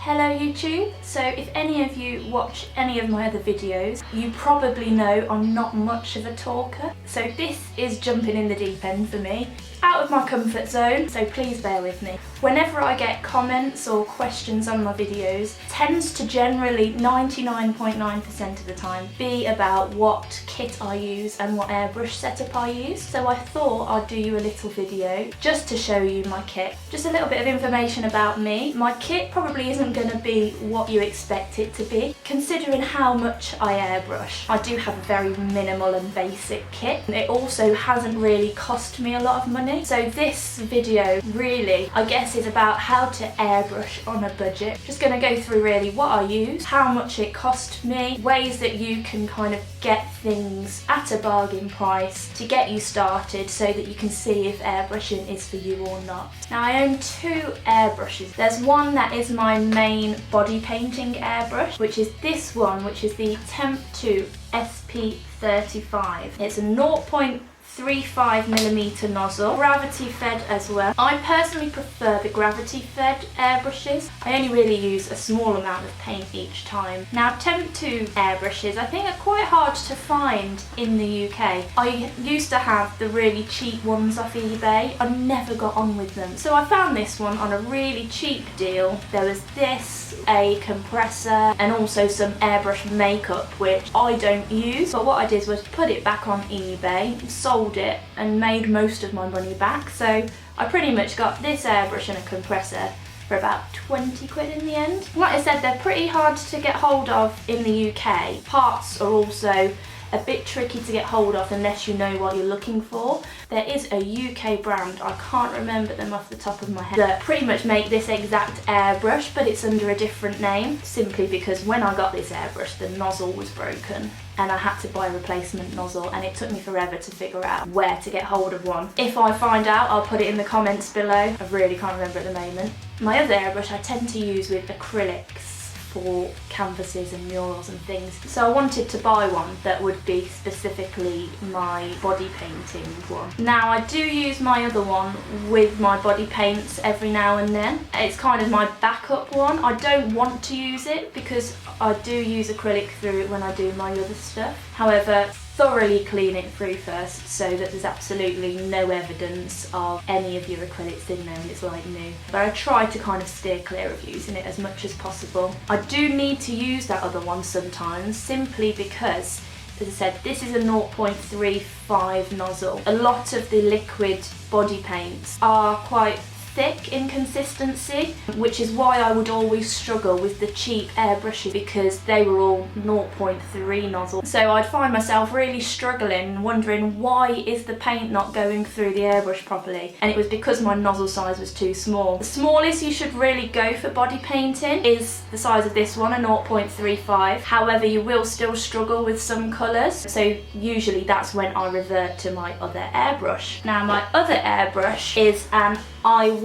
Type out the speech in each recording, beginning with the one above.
Hello YouTube! So if any of you watch any of my other videos, you probably know I'm not much of a talker. So this is jumping in the deep end for me, out of my comfort zone, so please bear with me. Whenever I get comments or questions on my videos, tends to generally 99.9% of the time be about what kit I use and what airbrush setup I use. So I thought I'd do you a little video just to show you my kit. Just a little bit of information about me. My kit probably isn't going to be what you expect it to be, considering how much I airbrush. I do have a very minimal and basic kit. It also hasn't really cost me a lot of money. So this video really, I guess, is about how to airbrush on a budget. Just going to go through really what I use, how much it cost me, ways that you can kind of get things at a bargain price to get you started so that you can see if airbrushing is for you or not. Now I own two airbrushes. There's one that is my main body painting airbrush, which is this one, which is the Temp 2 SP35. It's a 0.35mm nozzle, gravity fed as well. I personally prefer the gravity fed airbrushes. I only really use a small amount of paint each time. Now Temp 2 airbrushes I think are quite hard to find in the UK. I used to have the really cheap ones off eBay. I never got on with them. So I found this one on a really cheap deal. There was this, a compressor, and also some airbrush makeup which I don't use. But what I did was put it back on eBay, sold it and made most of my money back. So I pretty much got this airbrush and a compressor for about 20 quid in the end. Like I said, they're pretty hard to get hold of in the UK. Parts are also a bit tricky to get hold of unless you know what you're looking for. There is a UK brand, I can't remember them off the top of my head, that pretty much make this exact airbrush, but it's under a different name, simply because when I got this airbrush the nozzle was broken and I had to buy a replacement nozzle, and it took me forever to figure out where to get hold of one. If I find out, I'll put it in the comments below. I really can't remember at the moment. My other airbrush I tend to use with acrylics for canvases and murals and things. So I wanted to buy one that would be specifically my body painting one. Now I do use my other one with my body paints every now and then. It's kind of my backup one. I don't want to use it because I do use acrylic through it when I do my other stuff. However, thoroughly clean it through first so that there's absolutely no evidence of any of your acrylics in there and it's like new. But I try to kind of steer clear of using it as much as possible. I do need to use that other one sometimes simply because, as I said, this is a 0.35 nozzle. A lot of the liquid body paints are quite thick in consistency, which is why I would always struggle with the cheap airbrushes because they were all 0.3 nozzle. So I'd find myself really struggling, wondering why is the paint not going through the airbrush properly, and it was because my nozzle size was too small. The smallest you should really go for body painting is the size of this one, a 0.35. However, you will still struggle with some colours, so usually that's when I revert to my other airbrush. Now my other airbrush is an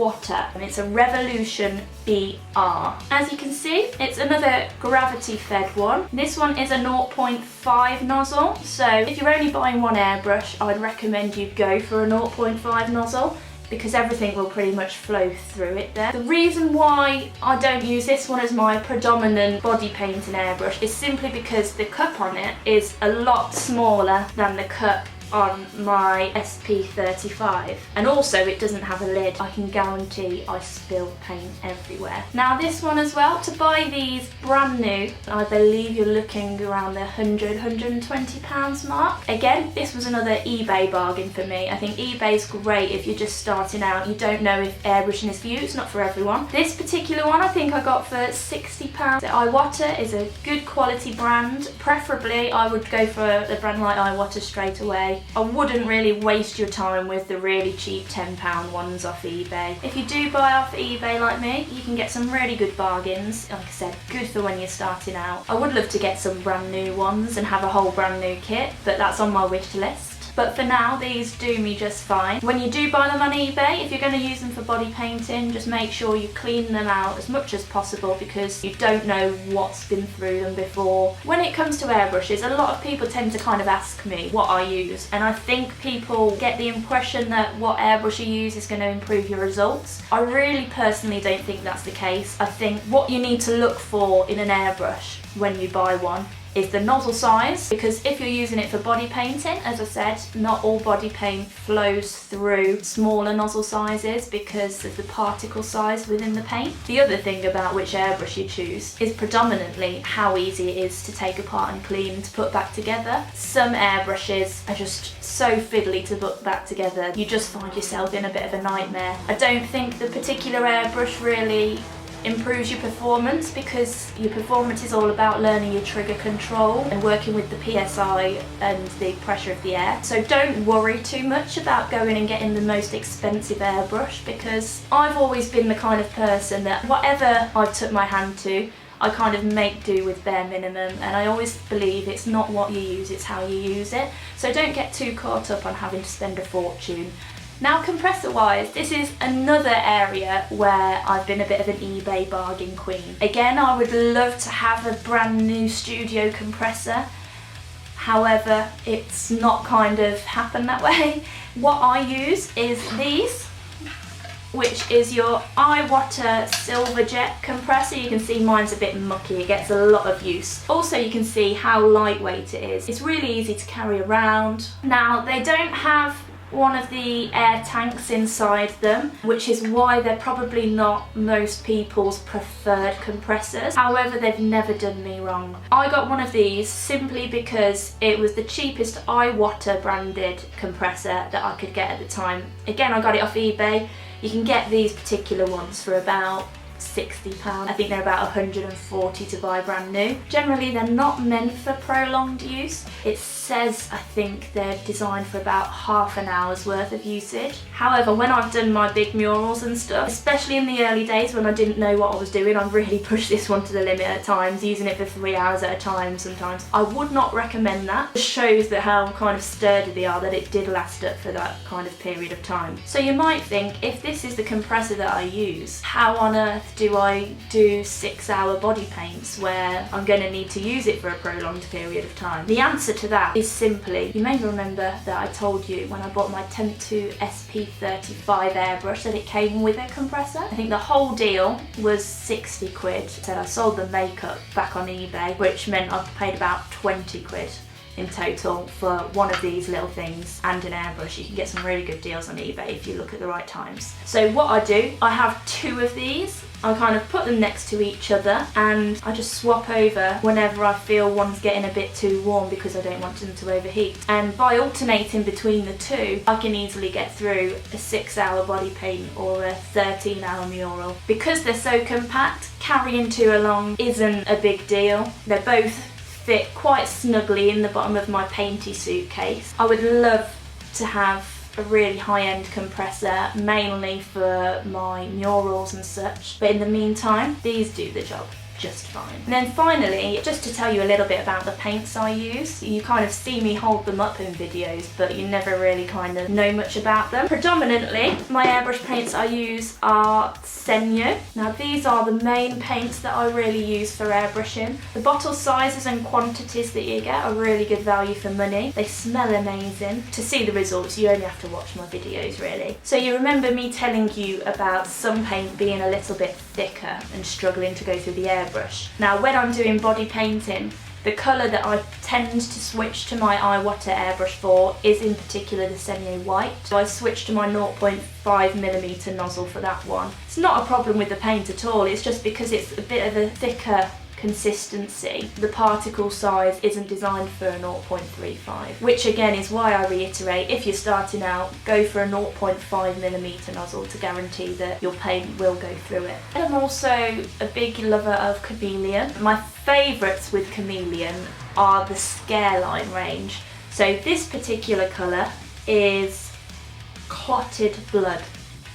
water, and it's a Revolution BR. As you can see, it's another gravity fed one. This one is a 0.5 nozzle, so if you're only buying one airbrush, I'd recommend you go for a 0.5 nozzle because everything will pretty much flow through it there. The reason why I don't use this one as my predominant body painting airbrush is simply because the cup on it is a lot smaller than the cup on my SP35, and also it doesn't have a lid. I can guarantee I spill paint everywhere. Now this one as well, to buy these brand new, I believe you're looking around the £100–120 mark. Again, this was another eBay bargain for me. I think eBay's great if you're just starting out, you don't know if airbrushing is for you, it's not for everyone. This particular one I think I got for £60. Iwata is a good quality brand. Preferably I would go for a brand like Iwata straight away. I wouldn't really waste your time with the really cheap £10 ones off eBay. If you do buy off eBay like me, you can get some really good bargains. Like I said, good for when you're starting out. I would love to get some brand new ones and have a whole brand new kit, but that's on my wish list. but for now these do me just fine. When you do buy them on eBay, if you're going to use them for body painting, just make sure you clean them out as much as possible because you don't know what's been through them before. When it comes to airbrushes, a lot of people tend to kind of ask me what I use, and I think people get the impression that what airbrush you use is going to improve your results. I really personally don't think that's the case. I think what you need to look for in an airbrush when you buy one is the nozzle size, because if you're using it for body painting, as I said, not all body paint flows through smaller nozzle sizes because of the particle size within the paint. The other thing about which airbrush you choose is predominantly how easy it is to take apart and clean and to put back together. Some airbrushes are just so fiddly to put back together, you just find yourself in a bit of a nightmare. I don't think the particular airbrush really improves your performance because your performance is all about learning your trigger control and working with the PSI and the pressure of the air. So don't worry too much about going and getting the most expensive airbrush, because I've always been the kind of person that whatever I've took my hand to, I kind of make do with bare minimum, and I always believe it's not what you use, it's how you use it. So don't get too caught up on having to spend a fortune. Now, compressor wise, this is another area where I've been a bit of an eBay bargain queen. Again, I would love to have a brand new studio compressor. However, it's not kind of happened that way. What I use is these, which is your iWater Silver Jet compressor. You can see mine's a bit mucky, it gets a lot of use. Also, you can see how lightweight it is. It's really easy to carry around. Now, they don't have one of the air tanks inside them, which is why they're probably not most people's preferred compressors. However, they've never done me wrong. I got one of these simply because it was the cheapest iWater branded compressor that I could get at the time. Again, I got it off eBay. You can get these particular ones for about £60. I think they're about 140 to buy brand new. Generally, they're not meant for prolonged use. It says, I think, they're designed for about half an hour's worth of usage. However, when I've done my big murals and stuff, especially in the early days when I didn't know what I was doing, I really pushed this one to the limit at times, using it for 3 hours at a time sometimes. I would not recommend that. It shows that how kind of sturdy they are, that it did last up for that kind of period of time. So you might think, if this is the compressor that I use, how on earth do I do 6-hour body paints where I'm going to need to use it for a prolonged period of time? The answer to that is simply, you may remember that I told you when I bought my Temptu SP35 airbrush that it came with a compressor. I think the whole deal was 60 quid. So I sold the makeup back on eBay, which meant I paid about 20 quid in total for one of these little things and an airbrush. You can get some really good deals on eBay if you look at the right times. So what I do, I have 2 of these. I kind of put them next to each other and I just swap over whenever I feel one's getting a bit too warm because I don't want them to overheat. And by alternating between the 2, I can easily get through a 6-hour body paint or a 13-hour mural. Because they're so compact, carrying 2 along isn't a big deal. They're both fit quite snugly in the bottom of my painty suitcase. I would love to have a really high-end compressor, mainly for my murals and such, but in the meantime, these do the job just fine. And then finally, just to tell you a little bit about the paints I use. You kind of see me hold them up in videos, but you never really kind of know much about them. Predominantly, my airbrush paints I use are Senyu. Now these are the main paints that I really use for airbrushing. The bottle sizes and quantities that you get are really good value for money. They smell amazing. To see the results, you only have to watch my videos really. So you remember me telling you about some paint being a little bit thicker and struggling to go through the airbrush. Now when I'm doing body painting, the colour that I tend to switch to my iWater airbrush for is in particular the Senyu White. So I switch to my 0.5mm nozzle for that one. It's not a problem with the paint at all, it's just because it's a bit of a thicker consistency. The particle size isn't designed for a 0.35, which again is why I reiterate, if you're starting out, go for a 0.5mm nozzle to guarantee that your paint will go through it. I'm also a big lover of chameleon. My favourites with chameleon are the Scareline range. So this particular colour is Clotted Blood.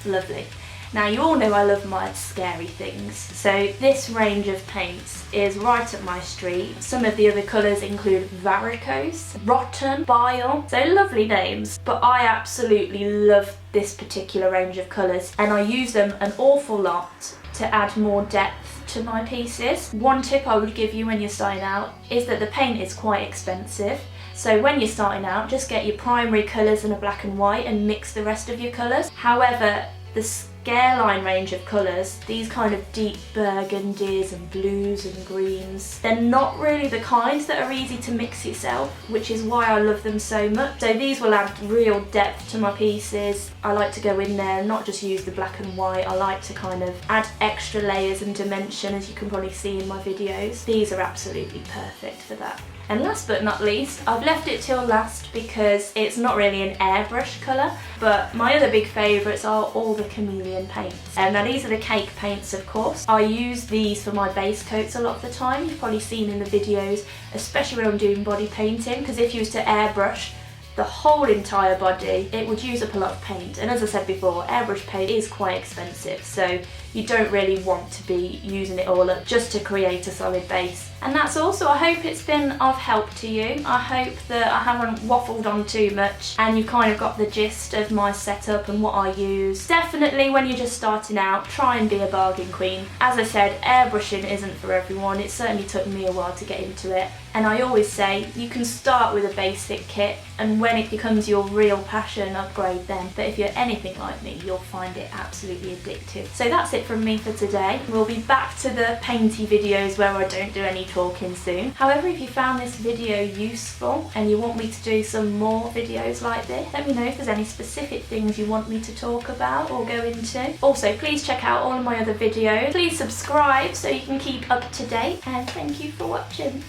Lovely. Now you all know I love my scary things, so this range of paints is right up my street. Some of the other colours include Varicose, Rotten, Bile, so lovely names, but I absolutely love this particular range of colours and I use them an awful lot to add more depth to my pieces. One tip I would give you when you're starting out is that the paint is quite expensive. So when you're starting out, just get your primary colours in a black and white and mix the rest of your colours. However, the Scareline range of colours, these kind of deep burgundies and blues and greens, they're not really the kinds that are easy to mix yourself, which is why I love them so much. So these will add real depth to my pieces. I like to go in there and not just use the black and white, I like to kind of add extra layers and dimension, as you can probably see in my videos. These are absolutely perfect for that. And last but not least, I've left it till last because it's not really an airbrush colour, but my other big favourites are all the chameleon paints. Now these are the cake paints, of course. I use these for my base coats a lot of the time. You've probably seen in the videos, especially when I'm doing body painting, because if you was to airbrush the whole entire body, it would use up a lot of paint. And as I said before, airbrush paint is quite expensive, so you don't really want to be using it all up just to create a solid base. And that's all, so I hope it's been of help to you. I hope that I haven't waffled on too much and you've kind of got the gist of my setup and what I use. Definitely when you're just starting out, try and be a bargain queen. As I said, airbrushing isn't for everyone. It certainly took me a while to get into it. And I always say, you can start with a basic kit and when it becomes your real passion, upgrade then. But if you're anything like me, you'll find it absolutely addictive. So that's it from me for today. We'll be back to the painty videos where I don't do any talking soon. However, if you found this video useful and you want me to do some more videos like this, let me know if there's any specific things you want me to talk about or go into. Also, please check out all of my other videos. Please subscribe so you can keep up to date, and thank you for watching.